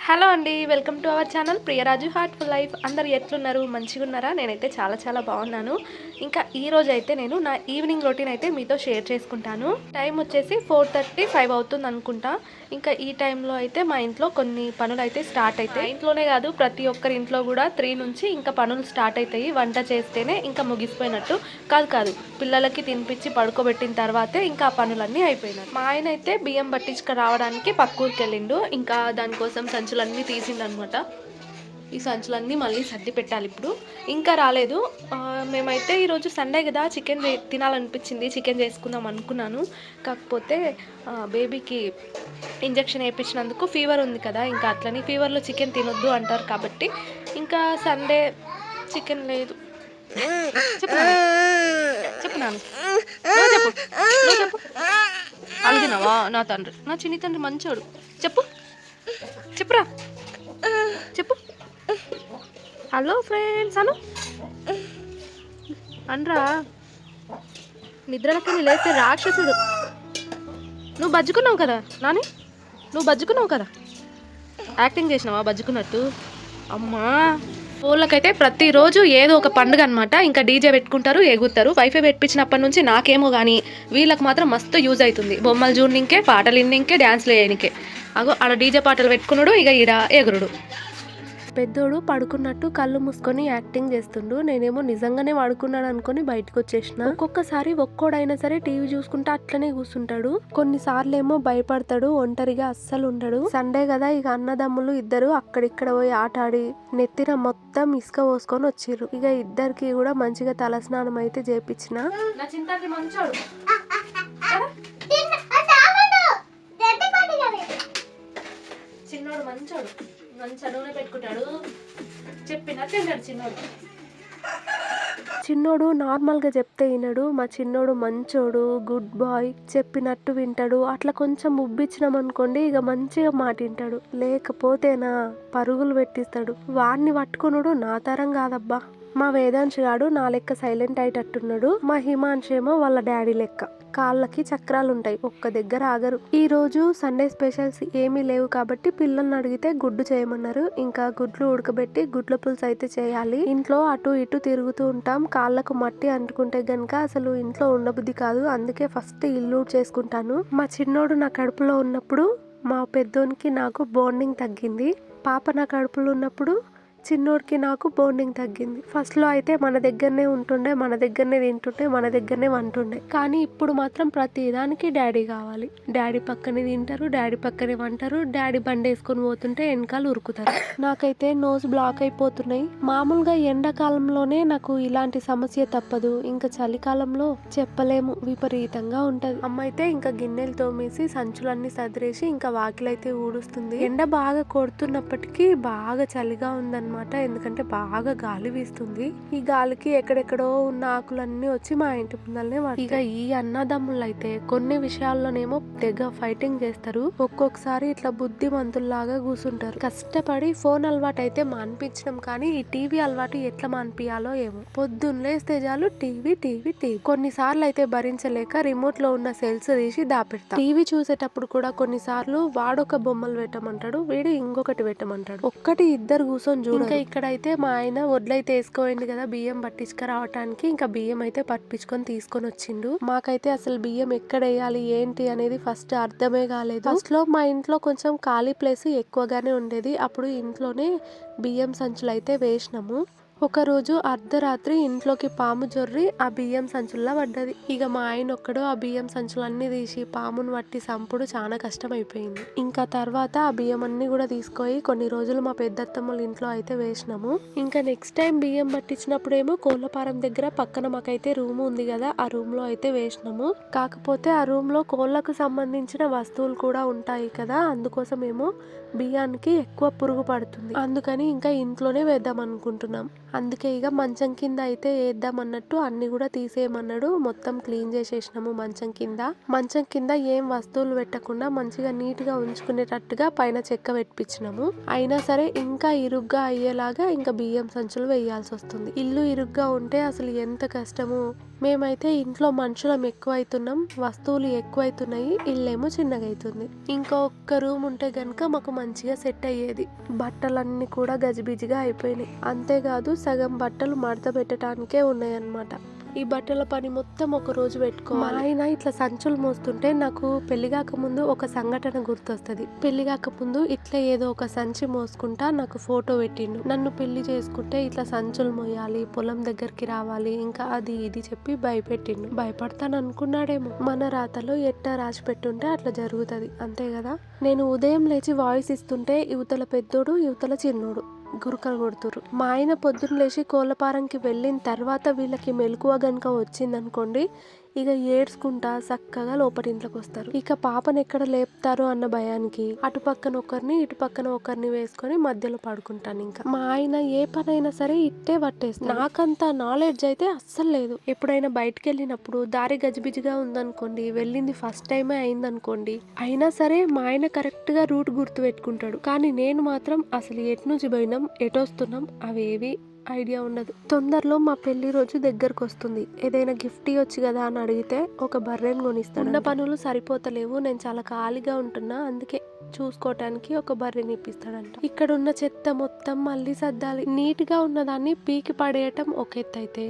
Hello అండి, welcome to our channel Priyaraju heartful life. అందరు ఎట్లున్నారు? మంచిగా ఉన్నారా? నేనైతే చాలా బాగున్నాను. ఇంకా ఈరోజు అయితే నేను నా ఈవినింగ్ రొటీన్ అయితే మీతో షేర్ చేసుకుంటాను. టైం వచ్చేసి 4:30, 5 అవుతుంది అనుకుంటా. ఇంకా ఈ టైంలో అయితే మా ఇంట్లో కొన్ని పనులు అయితే స్టార్ట్ అవుతాయి. ఇంట్లోనే కాదు, ప్రతి ఒక్కరి ఇంట్లో కూడా 3 నుంచి ఇంకా పనులు స్టార్ట్ అవుతాయి. వంట చేస్తేనే ఇంకా ముగిసిపోయినట్టు కాదు, పిల్లలకి తినిపించి పడుకోబెట్టిన తర్వాతే ఇంకా ఆ పనులన్నీ అయిపోయినాయి. మా ఆయన అయితే బియ్యం పట్టించుకు రావడానికి పక్కూరికి వెళ్ళిండు. ఇంకా దానికోసం సంచులన్నీ తీసిండనమాట. ఈ సంచులన్నీ మళ్ళీ సర్ది పెట్టాలి. ఇప్పుడు ఇంకా రాలేదు. మేమైతే ఈరోజు సండే కదా, చికెన్ తినాలనిపించింది, చికెన్ చేసుకుందాం అనుకున్నాను. కాకపోతే బేబీకి ఇంజెక్షన్ వేయించినందుకు ఫీవర్ ఉంది కదా, ఇంకా అట్లని ఫీవర్లో చికెన్ తినొద్దు అంటారు కాబట్టి ఇంకా సండే చికెన్ లేదు. చెప్పు నాన్న, చెప్పు. అలిగినావా? నా తండ్రి, నా చిన్ని తండ్రి మంచోడు. చెప్పురా, చెప్పు. హలో ఫ్రెండ్స్ అను అనరా. నిద్రలకి లేస్తే రాక్షసుడు. నువ్వు బజ్జుకున్నావు కదా నాని, యాక్టింగ్ చేసినావా బజ్జుకున్నట్టు? అమ్మా, వాళ్ళకైతే ప్రతిరోజు ఏదో ఒక పండుగ అనమాట. ఇంకా డీజే పెట్టుకుంటారు, ఎగురుతారు. వైఫై పెట్టించినప్పటి నుంచి నాకేమో కానీ వీళ్ళకి మాత్రం మస్తు యూజ్ అవుతుంది. బొమ్మలు చూడనికే, పాటలు విననికే, డ్యాన్స్లు వేయనికే. అగో ఆడ డీజే పాటలు పెట్టుకున్నాడు, ఇక ఈడ ఎగురుడు. పెద్దోడు పడుకున్నట్టు కళ్ళు మూసుకొని యాక్టింగ్ చేస్తుండు. నేనేమో నిజంగానే పడుకున్నాడు అనుకుని బయటకు వచ్చేసిన. ఒక్కొక్కసారి ఒక్కోడైనా సరే టీవీ చూసుకుంటా అట్లనే కూర్చుంటాడు. కొన్నిసార్లు ఏమో భయపడతాడు, ఒంటరిగా అస్సలు ఉండడు. సండే కదా, ఇక అన్నదమ్ములు ఇద్దరు అక్కడిక్కడ పోయి ఆట ఆడి నెత్తిన మొత్తం ఇసుక పోసుకొని వచ్చిర్రు. ఇక ఇద్దరికి కూడా మంచిగా తలస్నానం అయితే చేపించిన. చిన్నోడు మంచోడు, మంచి నూనె పెట్టుకుంటాడు, చెప్పినట్టు వింటాడు. చిన్నోడు నార్మల్గా చెప్తే వినడు. మా చిన్నోడు మంచోడు, గుడ్ బాయ్, చెప్పినట్టు వింటాడు. అట్లా కొంచెం ఉబ్బిచ్చినాం అనుకోండి, ఇక మంచిగా మాట వింటాడు. లేకపోతేనా పరుగులు పెట్టిస్తాడు. వాడిని పట్టుకున్నాడు నా తరం కాదబ్బా. మా వేదాంశ్ గాడు నా లెక్క సైలెంట్ అయ్యేటట్టున్నాడు. మా హిమాంశ్ ఏమో వాళ్ళ డాడీ లెక్క కాళ్ళకి చక్రాలు ఉంటాయి, ఒక్క దగ్గర ఆగరు. ఈ రోజు సండే స్పెషల్స్ ఏమీ లేవు కాబట్టి పిల్లల్ని అడిగితే గుడ్డు చేయమన్నారు. ఇంకా గుడ్లు ఉడకబెట్టి గుడ్ల పులుసు అయితే చేయాలి. ఇంట్లో అటు ఇటు తిరుగుతూ ఉంటాం, కాళ్ళకు మట్టి అంటుకుంటే గనక అసలు ఇంట్లో ఉండబుద్ధి కాదు. అందుకే ఫస్ట్ ఇల్లు చేసుకుంటాను. మా చిన్నోడు నా కడుపులో ఉన్నప్పుడు మా పెద్దోనికి నాకు బాండింగ్ తగ్గింది. పాప నా కడుపులో ఉన్నప్పుడు చిన్నోడికి నాకు బాండింగ్ తగ్గింది. ఫస్ట్ లో అయితే మన దగ్గరనే ఉంటుండే, మన దగ్గరనే తింటుండే, మన దగ్గరనే వంటుండే. కానీ ఇప్పుడు మాత్రం ప్రతి దానికి డాడీ కావాలి. డాడీ పక్కనే తింటారు, డాడీ పక్కనే వంటారు. డాడీ బండి వేసుకొని పోతుంటే వెనకాల ఉరుకుతారు. నాకైతే నోస్ బ్లాక్ అయిపోతున్నాయి. మామూలుగా ఎండాకాలంలోనే నాకు ఇలాంటి సమస్య తప్పదు, ఇంకా చలికాలంలో చెప్పలేము, విపరీతంగా ఉంటది. అమ్మ అయితే ఇంకా గిన్నెలు తోమేసి సంచులన్నీ సదిరేసి ఇంకా వాకిలైతే ఊడుస్తుంది. ఎండ బాగా కొడుతున్నప్పటికీ బాగా చలిగా ఉందన్నమాట. ఎందుకంటే బాగా గాలి వీస్తుంది. ఈ గాలికి ఎక్కడెక్కడో ఉన్న ఆకులన్నీ వచ్చి మా ఇంటి ముందరనే పడతాయి. ఇక ఈ అన్నదమ్ములు అయితే కొన్ని విషయాల్లోనేమో తెగ ఫైటింగ్ చేస్తారు. ఒక్కొక్కసారి ఇట్లా బుద్ధిమంతుల్లాగా కూర్చుంటారు. కష్టపడి ఫోన్ అలవాటు అయితే మాన్పించడం, కానీ ఈ టీవీ అలవాటు ఎట్లా మాన్పియాలో ఏమో. పొద్దున్న లేస్తే చాలు టీవీ. కొన్నిసార్లు అయితే భరించలేక రిమోట్ లో ఉన్న సెల్స్ తీసి దాపెడతా. టీవీ చూసేటప్పుడు కూడా కొన్నిసార్లు వాడొక బొమ్మలు పెట్టమంటాడు, వీడు ఇంకొకటి పెట్టమంటాడు. ఒక్కటి ఇద్దరు కూర్చొని చూడ. ఇంకా ఇక్కడైతే మా ఆయన వడ్లయితే వేసుకోండి కదా బియ్యం పట్టించుకు రావటానికి. ఇంకా బియ్యం అయితే పట్టించుకొని తీసుకొని వచ్చిండు. మాకైతే అసలు బియ్యం ఎక్కడ వేయాలి ఏంటి అనేది ఫస్ట్ అర్థమే కాలేదు. ఫస్ట్ లో మా ఇంట్లో కొంచెం ఖాళీ ప్లేస్ ఎక్కువగానే ఉండేది. అప్పుడు ఇంట్లోనే బియ్యం సంచులు అయితే వేసినాము. ఒకరోజు అర్ధరాత్రి ఇంట్లోకి పాము జొర్రి ఆ బియ్యం సంచుల్లో పడ్డది. ఇక మా ఆయన ఒక్కడు ఆ బియ్యం సంచులన్నీ తీసి పామును పట్టి సంపుడు చాలా కష్టం అయిపోయింది. ఇంకా తర్వాత ఆ బియ్యం అన్ని కూడా తీసుకొని కొన్ని రోజులు మా పెద్దత్తమ్మల ఇంట్లో అయితే వేసినాము. ఇంకా నెక్స్ట్ టైం బియ్యం పట్టించినప్పుడు ఏమో కోళ్ళపారం దగ్గర పక్కన మాకైతే రూమ్ ఉంది కదా, ఆ రూమ్ లో అయితే వేసినాము. కాకపోతే ఆ రూమ్ లో కోళ్ళకు సంబంధించిన వస్తువులు కూడా ఉంటాయి కదా, అందుకోసం ఏమో బియ్యానికి ఎక్కువ పురుగు పడుతుంది. అందుకని ఇంకా ఇంట్లోనే వేద్దాం అనుకుంటున్నాం. అందుకే ఇక మంచం కింద అయితే వేద్దాం అన్నట్టు అన్ని కూడా తీసేయమన్నాడు. మొత్తం క్లీన్ చేసేసినాము. మంచం కింద ఏం వస్తువులు పెట్టకుండా మంచిగా నీట్ గా ఉంచుకునేటట్టుగా పైన చెక్క పెట్టించినాము. అయినా సరే ఇంకా ఇరుగ్గా అయ్యేలాగా ఇంకా బియ్యం సంచులు వేయాల్సి వస్తుంది. ఇల్లు ఇరుగ్గా ఉంటే అసలు ఎంత కష్టము. మేమైతే ఇంట్లో మనుషులం ఎక్కువైతున్నాం, వస్తువులు ఎక్కువైతున్నాయి, ఇల్లేమో చిన్నగా అవుతుంది. ఇంకా ఒక్క రూమ్ ఉంటే గనుక మాకు మంచిగా సెట్ అయ్యేది. బట్టలన్నీ కూడా గజిబిజిగా అయిపోయినాయి. అంతేకాదు సగం బట్టలు మడత పెట్టడానికే ఉన్నాయి అన్నమాట. ఈ బట్టల పని మొత్తం ఒక రోజు పెట్టుకోవాలి. ఆయన ఇట్లా సంచులు మోస్తుంటే నాకు పెళ్లి కాకముందు ఒక సంఘటన గుర్తొస్తుంది. పెళ్లి కాకముందు ఇట్లా ఏదో ఒక సంచి మోసుకుంటా నాకు ఫోటో పెట్టిండు. నన్ను పెళ్లి చేసుకుంటే ఇట్లా సంచులు మోయాలి, పొలం దగ్గరికి రావాలి, ఇంకా అది ఇది చెప్పి భయపెట్టిండు. భయపడతాను అనుకున్నాడేమో. మన రాతలో ఎట్టా రాసి పెట్టుంటే అట్లా జరుగుతుంది, అంతే కదా. నేను ఉదయం లేచి వాయిస్ ఇస్తుంటే యువతల పెద్దోడు యువతల చిన్నోడు గురుకలు కొడుతురు. మా ఆయన పొద్దున్న లేచి కోళ్ళపారంకి వెళ్ళిన తర్వాత వీళ్ళకి మెలకువ గనుక వచ్చిందనుకోండి, ఇక ఏడ్చుకుంటా చక్కగా లోపటింట్లోకి వస్తారు. ఇక పాపను ఎక్కడ లేపుతారు అన్న భయానికి అటు పక్కన ఒకరిని ఇటు పక్కన ఒకరిని వేసుకొని మధ్యలో పడుకుంటాను. ఇంకా మా ఆయన ఏ పనైనా సరే ఇట్టే పట్టేస్తాను. నాకంత నాలెడ్జ్ అయితే అస్సలు లేదు. ఎప్పుడైనా బయటకు వెళ్ళినప్పుడు దారి గజిబిజిగా ఉందనుకోండి, వెళ్ళింది ఫస్ట్ టైమే అయిందనుకోండి, అయినా సరే మా ఆయన కరెక్ట్ గా రూట్ గుర్తు పెట్టుకుంటాడు. కానీ నేను మాత్రం అసలు ఎటు నుంచి పోయినాం, ఎటు వస్తున్నాం అవేవి ఐడియా ఉండదు. తొందరలో మా పెళ్లి రోజు దగ్గరకు వస్తుంది. ఏదైనా గిఫ్ట్ ఇవ్వచ్చు కదా అని అడిగితే ఒక బర్రెని కొనిస్తాడు. ఉన్న పనులు సరిపోతలేవు, నేను చాలా ఖాళీగా ఉంటున్నా, అందుకే చూసుకోవటానికి ఒక బర్రెని ఇప్పిస్తాడంట. ఇక్కడ ఉన్న చెత్త మొత్తం మళ్ళీ సర్దాలి. నీట్ గా ఉన్నదాన్ని పీకి పడేయటం ఒక ఎత్తు అయితే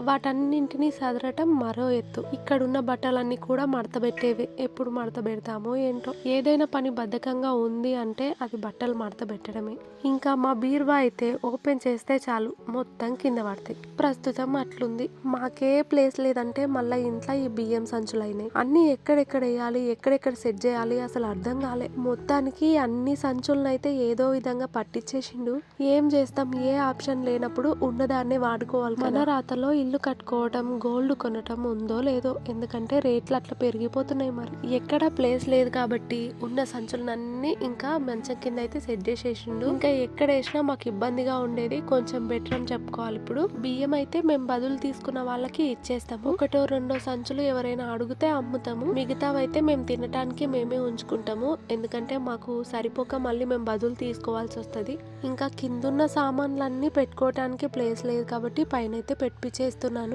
వాటన్నింటినీ సదరటం మరో ఎత్తు. ఇక్కడున్న బట్టలన్నీ కూడా మడత పెట్టేవే. ఎప్పుడు మడత పెడతామో ఏంటో. ఏదైనా పని బద్ధకంగా ఉంది అంటే అది బట్టలు మడత పెట్టడమే. ఇంకా మా బీరువా అయితే ఓపెన్ చేస్తే చాలు మొత్తం కింద పడతాయి. ప్రస్తుతం అట్లుంది. మాకే ప్లేస్ లేదంటే మళ్ళీ ఇంట్లో ఈ బియ్యం సంచులు అయినాయి. అన్ని ఎక్కడెక్కడ వేయాలి, ఎక్కడెక్కడ సెట్ చేయాలి అసలు అర్థం కాలే. మొత్తానికి అన్ని సంచులను అయితే ఏదో విధంగా పట్టించేసిండు. ఏం చేస్తాం, ఏ ఆప్షన్ లేనప్పుడు ఉన్నదాన్నే వాడుకోవాలి. మన రాతలో ఇల్లు కట్టుకోవడం, గోల్డ్ కొనటం ఉందో లేదో, ఎందుకంటే రేట్లు అట్లా పెరిగిపోతున్నాయి. మరి ఎక్కడ ప్లేస్ లేదు కాబట్టి ఉన్న సంచులన్నీ ఇంకా మంచం కింద అయితే సెట్ చేసేసిండు. ఇంకా ఎక్కడ వేసినా మాకు ఇబ్బందిగా ఉండేది, కొంచెం బెటర్ అని చెప్పుకోవాలి. ఇప్పుడు బియ్యం అయితే మేము బదులు తీసుకున్న వాళ్ళకి ఇచ్చేస్తాము. ఒకటో రెండో సంచులు ఎవరైనా అడిగితే అమ్ముతాము, మిగతావైతే మేము తినటానికి మేమే ఉంచుకుంటాము. ఎందుకంటే మాకు సరిపోక మళ్ళీ మేము బదులు తీసుకోవాల్సి వస్తుంది. ఇంకా కిందున్న సామాన్లన్నీ పెట్టుకోవటానికి ప్లేస్ లేదు కాబట్టి పైన అయితే పెట్టించేస్తున్నాను.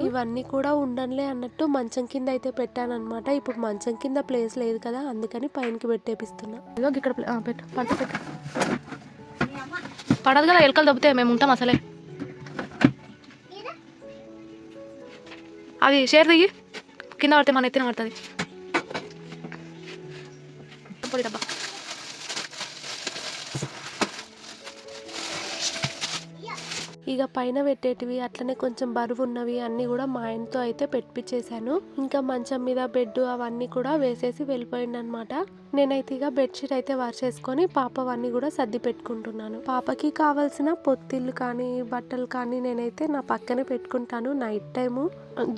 ఇవన్నీ కూడా ఉండనులే అన్నట్టు మంచం కింద అయితే పెట్టాను అనమాట. ఇప్పుడు మంచం కింద ప్లేస్ లేదు కదా, అందుకని పైనకి పెట్టేపిస్తున్నా. ఇక్కడ పడదు కదా, ఎలకలు దొబ్బితే మేము ఉంటాం అసలే. అది షేర్ దిగి కింద పడితే మన ఎత్తిన పడుతుంది. డబ్బా ఇక పైన పెట్టేటివి అట్లనే కొంచెం బరువు ఉన్నవి అన్నీ కూడా మా ఆయనతో అయితే పెట్టించేసాను. ఇంకా మంచం మీద బెడ్ అవన్నీ కూడా వేసేసి వెళ్ళిపోయింది అనమాట. నేనైతే ఇక బెడ్షీట్ అయితే వర్చేసుకొని పాపవన్నీ కూడా సర్ది పెట్టుకుంటున్నాను. పాపకి కావాల్సిన పొత్తిళ్ళు కానీ బట్టలు కానీ నేనైతే నా పక్కనే పెట్టుకుంటాను. నైట్ టైము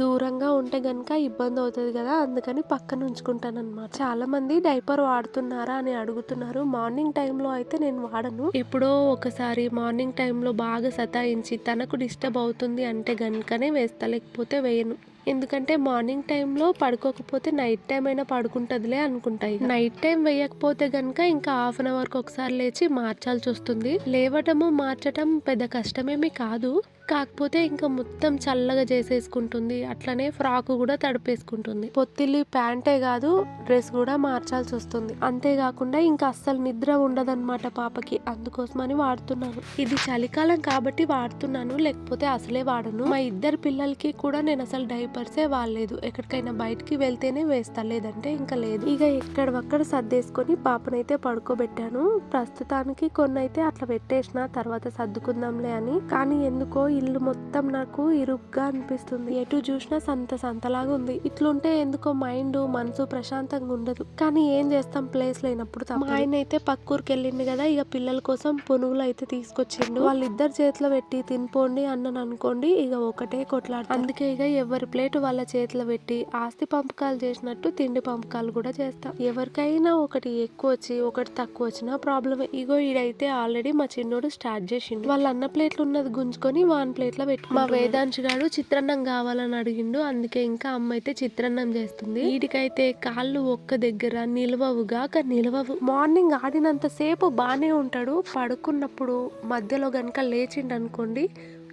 దూరంగా ఉంటే గనక ఇబ్బంది అవుతుంది కదా, అందుకని పక్కన ఉంచుకుంటాను అనమాట. చాలా మంది డైపర్ వాడుతున్నారా అని అడుగుతున్నారు. మార్నింగ్ టైంలో అయితే నేను వాడను. ఎప్పుడో ఒకసారి మార్నింగ్ టైంలో బాగా సతాయించి తనకు డిస్టర్బ్ అవుతుంది అంటే గనుకనే వేస్తా, లేకపోతే వేయను. ఎందుకంటే మార్నింగ్ టైంలో పడుకోకపోతే నైట్ టైం అయినా పడుకుంటుందిలే అనుకుంటాయి. నైట్ టైం వేయకపోతే గనక ఇంకా హాఫ్ అన్ అవర్కి ఒకసారి లేచి మార్చాల్సి వస్తుంది. లేవటము మార్చటం పెద్ద కష్టమేమి కాదు, కాకపోతే ఇంకా మొత్తం చల్లగా చేసేసుకుంటుంది. అట్లనే ఫ్రాక్ కూడా తడిపేసుకుంటుంది. పొత్తిల్లి ప్యాంటే కాదు డ్రెస్ కూడా మార్చాల్సి వస్తుంది. అంతేకాకుండా ఇంకా అస్సలు నిద్ర ఉండదన్నమాట పాపకి, అందుకోసమని వాడుతున్నాను. ఇది చలికాలం కాబట్టి వాడుతున్నాను, లేకపోతే అసలే వాడను. మా ఇద్దరు పిల్లలకి కూడా నేను అసలు డైపర్సే వాడలేదు. ఎక్కడికైనా బయటికి వెళ్తేనే వేస్తా, లేదంటే ఇంకా లేదు. ఇక ఎక్కడవక్కడ సర్దేసుకొని పాపనైతే పడుకోబెట్టాను. ప్రస్తుతానికి కొన్ని అయితే అట్లా పెట్టేసిన, తర్వాత సర్దుకుందాంలే అని. కానీ ఎందుకో ఇల్లు మొత్తం నాకు ఇరుగ్గా అనిపిస్తుంది. ఎటు చూసినా సంతలాగా ఉంది. ఇట్లుంటే ఎందుకో మైండ్ మనసు ప్రశాంతంగా ఉండదు. కానీ ఏం చేస్తాం, ప్లేస్ లేనప్పుడు. మా ఆయన అయితే పక్కూరికి వెళ్ళిండు కదా, ఇక పిల్లల కోసం పునుగులు అయితే తీసుకొచ్చిండు. వాళ్ళిద్దరు చేతిలో పెట్టి తినిపోండి అన్నను అనుకోండి, ఇక ఒకటే కొట్లాడు. అందుకే ఇక ఎవరి ప్లేట్ వాళ్ళ చేతిలో పెట్టి ఆస్తి పంపకాలు చేసినట్టు తిండి పంపకాలు కూడా చేస్తా. ఎవరికైనా ఒకటి ఎక్కువ వచ్చి ఒకటి తక్కువ వచ్చినా ప్రాబ్లమే. ఇగో ఈడైతే ఆల్రెడీ మా చిన్నోడు స్టార్ట్ చేసిండు. వాళ్ళ అన్న ప్లేట్లు ఉన్నది గుంజుకొని వాన్ ప్లేట్లో పెట్టు. మా వేదాంశ్ గాడు చిత్రాన్నం కావాలని అడిగిండు, అందుకే ఇంకా అమ్మ అయితే చిత్రాన్నం చేస్తుంది. వీడికైతే కాళ్ళు ఒక్క దగ్గర నిలవవు. మార్నింగ్ ఆడినంత సేపు బానే ఉంటాడు, పడుకున్నప్పుడు మధ్యలో గనక లేచిండు అనుకోండి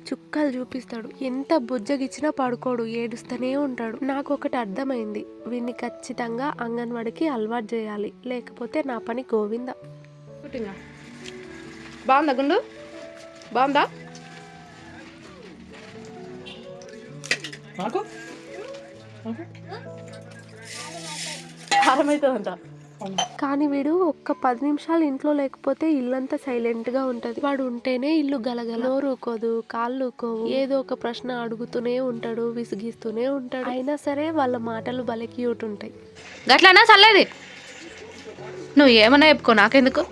చుక్కలు చూపిస్తాడు. ఎంత బుజ్జగిచ్చినా పడుకోడు, ఏడుస్తూనే ఉంటాడు. నాకు ఒకటి అర్థమైంది, వీడిని ఖచ్చితంగా అంగన్వాడికి అలవాటు చేయాలి, లేకపోతే నా పని గోవింద. బాగుందా గుండు? బాగుందా? కానీ వీడు ఒక్క 10 నిమిషాలు ఇంట్లో లేకపోతే ఇల్లంతా సైలెంట్ గా ఉంటది. వాడు ఉంటేనే ఇల్లు గలగల, నోరుకోదు, కాళ్ళుకోవు, ఏదో ఒక ప్రశ్న అడుగుతూనే ఉంటాడు, విసిగిస్తూనే ఉంటాడు. అయినా సరే వాళ్ళ మాటలు భలే క్యూట్ ఉంటాయి. గట్లనా చల్లేది, నువ్వు ఏమన్నా చెప్పుకో, నాకెందుకు,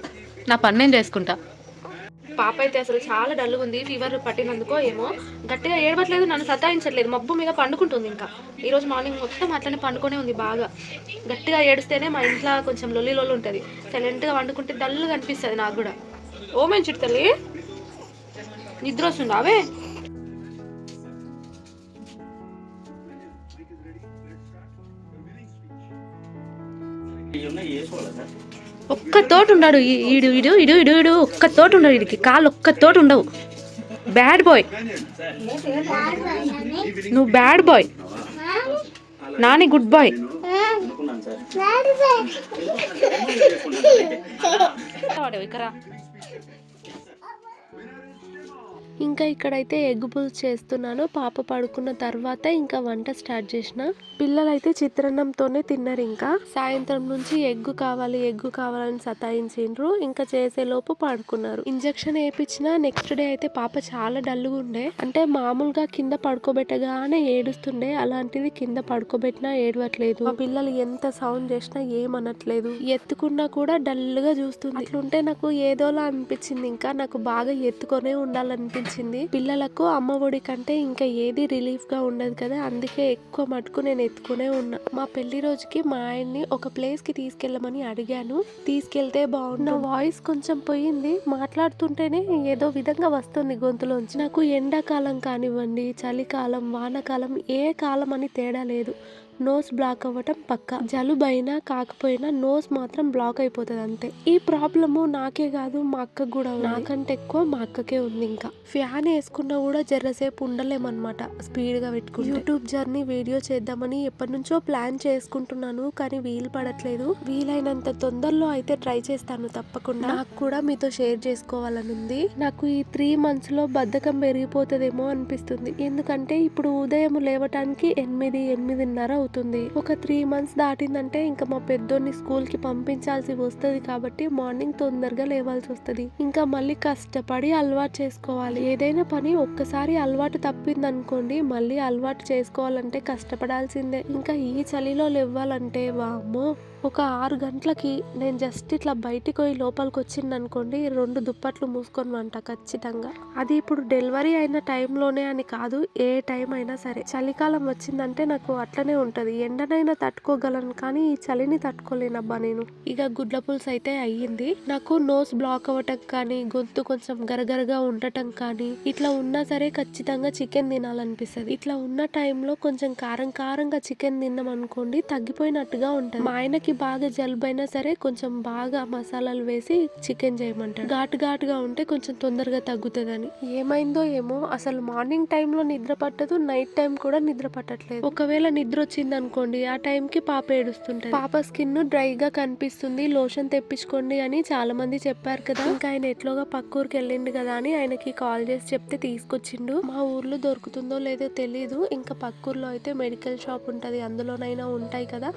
నా పని నేను చేసుకుంటా. పాప అయితే అసలు చాలా డల్గా ఉంది, ఫీవర్ పట్టినందుకో ఏమో గట్టిగా ఏడవట్లేదు, నన్ను సతాయించట్లేదు, మబ్బు మీద పండుకుంటుంది. ఇంకా ఈరోజు మార్నింగ్ మొత్తం అట్లనే పండుకొనే ఉంది. బాగా గట్టిగా ఏడిస్తేనే మా ఇంట్లో కొంచెం లొల్లి ఉంటుంది, సైలెంట్గా వండుకుంటే డల్గా అనిపిస్తుంది నాకు కూడా. ఓ మంచి తల్లి, నిద్ర వస్తుందా అవే? ఒక్క తోట ఉండడు ఈడు ఇడు ఇడు ఇడు ఇడు ఒక్క తోట ఉండడు, వీడికి కాళ్ళు ఒక్క తోట ఉండవు. బ్యాడ్ బాయ్, నువ్వు bad boy, Nani good boy. ఇక్కడ ఇంకా ఇక్కడైతే ఎగ్ పులుసు చేస్తున్నాను. పాప పడుకున్న తర్వాత ఇంకా వంట స్టార్ట్ చేసిన. పిల్లలైతే చిత్రాన్నంతోనే తిన్నారు. ఇంకా సాయంత్రం నుంచి ఎగ్గు కావాలని సతాయించిండ్రు. ఇంకా చేసేలోపు పడుకున్నారు. ఇంజెక్షన్ వేయించిన నెక్స్ట్ డే అయితే పాప చాలా డల్గా ఉండే, అంటే మామూలుగా కింద పడుకోబెట్టగానే ఏడుస్తుండే, అలాంటిది కింద పడుకోబెట్టినా ఏడవట్లేదు. మా పిల్లలు ఎంత సౌండ్ చేసినా ఏమనట్లేదు, ఎత్తుకున్నా కూడా డల్ గా చూస్తుంది. అట్లుంటే నాకు ఏదోలా అనిపించింది. ఇంకా నాకు బాగా ఎత్తుకొనే ఉండాలనిపించింది. పిల్లలకు అమ్మ ఒడి కంటే ఇంకా ఏది రిలీఫ్ గా ఉండదు కదా, అందుకే ఎక్కువ మటుకు నేను ఎత్తుకునే ఉన్నా. మా పెళ్లి రోజుకి మా ఆయన్ని ఒక ప్లేస్ కి తీసుకెళ్ళమని అడిగాను, తీసుకెళ్తే బాగుండు. నా వాయిస్ కొంచెం పోయింది, మాట్లాడుతుంటేనే ఏదో విధంగా వస్తుంది గొంతులోంచి. నాకు ఎండాకాలం కానివ్వండి, చలికాలం, వానకాలం, ఏ కాలం అని తేడా లేదు. నోస్ బ్లాక్ అవ్వటం పక్క. జలుబైనా కాకపోయినా నోస్ మాత్రం బ్లాక్ అయిపోతుంది అంతే. ఈ ప్రాబ్లము నాకే కాదు, మా అక్కకు కూడా ఉంది. నాకంటే ఎక్కువ మా అక్కకే ఉంది. ఇంకా ఫ్యాన్ వేసుకున్నా కూడా జర్రసేపు ఉండలేమన్నమాట స్పీడ్ గా పెట్టుకుంటే. యూట్యూబ్ జర్నీ వీడియో చేద్దామని ఎప్పటి నుంచో ప్లాన్ చేసుకుంటున్నాను, కానీ వీలు పడట్లేదు. వీలైనంత తొందరలో అయితే ట్రై చేస్తాను తప్పకుండా. నాకు కూడా మీతో షేర్ చేసుకోవాలని ఉంది. నాకు ఈ 3 months లో బద్ధకం పెరిగిపోతుందేమో అనిపిస్తుంది. ఎందుకంటే ఇప్పుడు ఉదయం లేవటానికి 8-8:30 అవుతుంది. ఒక 3 months దాటిందంటే ఇంకా మా పెద్దోన్ని స్కూల్ కి పంపించాల్సి వస్తుంది, కాబట్టి మార్నింగ్ తొందరగా లేవాల్సి వస్తుంది. ఇంకా మళ్ళీ కష్టపడి అలవాటు చేసుకోవాలి. ఏదైనా పని ఒక్కసారి అలవాటు తప్పిందనుకోండి, మళ్ళీ అలవాటు చేసుకోవాలంటే కష్టపడాల్సిందే. ఇంకా ఈ చలిలో లేవాలంటే వామ్మో, ఒక 6 గంటలకి నేను జస్ట్ ఇట్లా బయటికి పోయి లోపలికి వచ్చింది అనుకోండి, 2 దుప్పట్లు మూసుకొని వంట ఖచ్చితంగా. అది ఇప్పుడు డెలివరీ అయిన టైంలోనే అని కాదు, ఏ టైం అయినా సరే. చలికాలం వచ్చిందంటే నాకు అట్లనే ఉంటది. ఎండనైనా తట్టుకోగలను, కానీ ఈ చలిని తట్టుకోలేనబ్బా నేను. ఇక గుడ్ల పులుసు అయితే అయ్యింది. నాకు నోస్ బ్లాక్ అవ్వటం కానీ, గొంతు కొంచెం గరగరగా ఉండటం కానీ ఇట్లా ఉన్నా సరే ఖచ్చితంగా చికెన్ తినాలనిపిస్తుంది. ఇట్లా ఉన్న టైంలో కొంచెం కారంగా చికెన్ తిన్నాం అనుకోండి, తగ్గిపోయినట్టుగా ఉంటుంది. మా ఆయనకి బాగా జలుబైనా సరే కొంచెం బాగా మసాలాలు వేసి చికెన్ చేయమంటాడు. ఘాటుగా ఉంటే కొంచెం తొందరగా తగ్గుతుందని. ఏమైందో ఏమో, అసలు మార్నింగ్ టైంలో నిద్ర పట్టదు, నైట్ టైం కూడా నిద్ర పట్టట్లేదు. ఒకవేళ నిద్ర వచ్చింది అనుకోండి, ఆ టైంకి పాప ఏడుస్తుంటది. పాప స్కిన్ డ్రైగా కనిపిస్తుంది, లోషన్ తెప్పించుకోండి అని చాలా మంది చెప్పారు కదా. ఇంకా ఆయన ఎట్లోగా పక్క ఊరికి వెళ్ళిండు కదా అని ఆయనకి కాల్ చేసి చెప్తే తీసుకొచ్చిండు. మా ఊర్లో దొరుకుతుందో లేదో తెలీదు. ఇంకా పక్క ఊర్లో అయితే మెడికల్ షాప్ ఉంటది, అందులోనైనా ఉంటాయి కదా,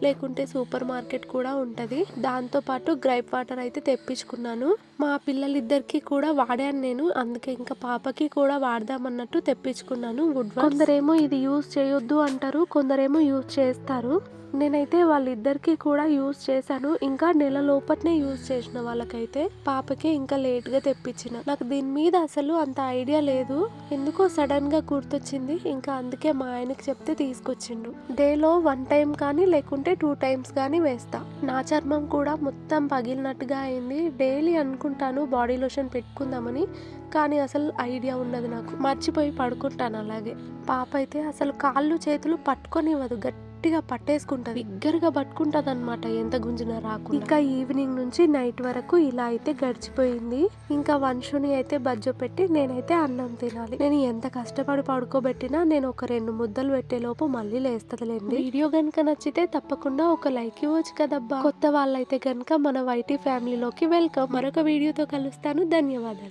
లేకుంటే సూపర్ మార్కెట్ కూడా ఉంటది. దాంతో పాటు గ్రైప్ వాటర్ అయితే తెప్పించుకున్నాను. మా పిల్లలిద్దరికి కూడా వాడాను నేను, అందుకే ఇంకా పాపకి కూడా వాడదామన్నట్టు తెప్పించుకున్నాను. కొందరేమో ఇది యూజ్ చేయొద్దు అంటారు, కొందరేమో యూజ్ చేస్తారు. నేనైతే వాళ్ళిద్దరికి కూడా యూజ్ చేశాను. ఇంకా నెల లోపట్నే యూజ్ చేసిన వాళ్ళకైతే. పాపకి ఇంకా లేట్గా తెప్పించిన. నాకు దీని మీద అసలు అంత ఐడియా లేదు, ఎందుకో సడన్ గా గుర్తొచ్చింది. ఇంకా అందుకే మా ఆయనకి చెప్తే తీసుకొచ్చిండు. డేలో 1 time కానీ లేకుంటే 2 times కానీ వేస్తా. నా చర్మం కూడా మొత్తం పగిలినట్టుగా అయింది. డైలీ అనుకుంటాను బాడీ లోషన్ పెట్టుకుందామని, కానీ అసలు ఐడియా ఉండదు నాకు, మర్చిపోయి పడుకుంటాను అలాగే. పాప అయితే అసలు కాళ్ళు చేతులు పట్టుకొనివ్వదు, గట్టిగా పట్టేసుకుంటది, బిగ్గరగా పట్టుకుంటది అనమాట ఎంత గుంజినా రాకుండా. ఇంకా ఈవినింగ్ నుంచి నైట్ వరకు ఇలా అయితే గడిచిపోయింది. ఇంకా వంశుని అయితే బజ్జో పెట్టి నేనైతే అన్నం తినాలి. నేను ఎంత కష్టపడి పడుకోబెట్టినా నేను ఒక 2 ముద్దలు పెట్టే లోపు మళ్ళీ లేస్తదిలేండి. వీడియో గనుక నచ్చితే తప్పకుండా ఒక లైక్ ఇవ్వచ్చు కదబ్బా. కొత్త వాళ్ళైతే గనుక మన వైటీ ఫ్యామిలీలోకి వెల్కమ్. మరొక వీడియోతో కలుస్తాను. ధన్యవాదాలు.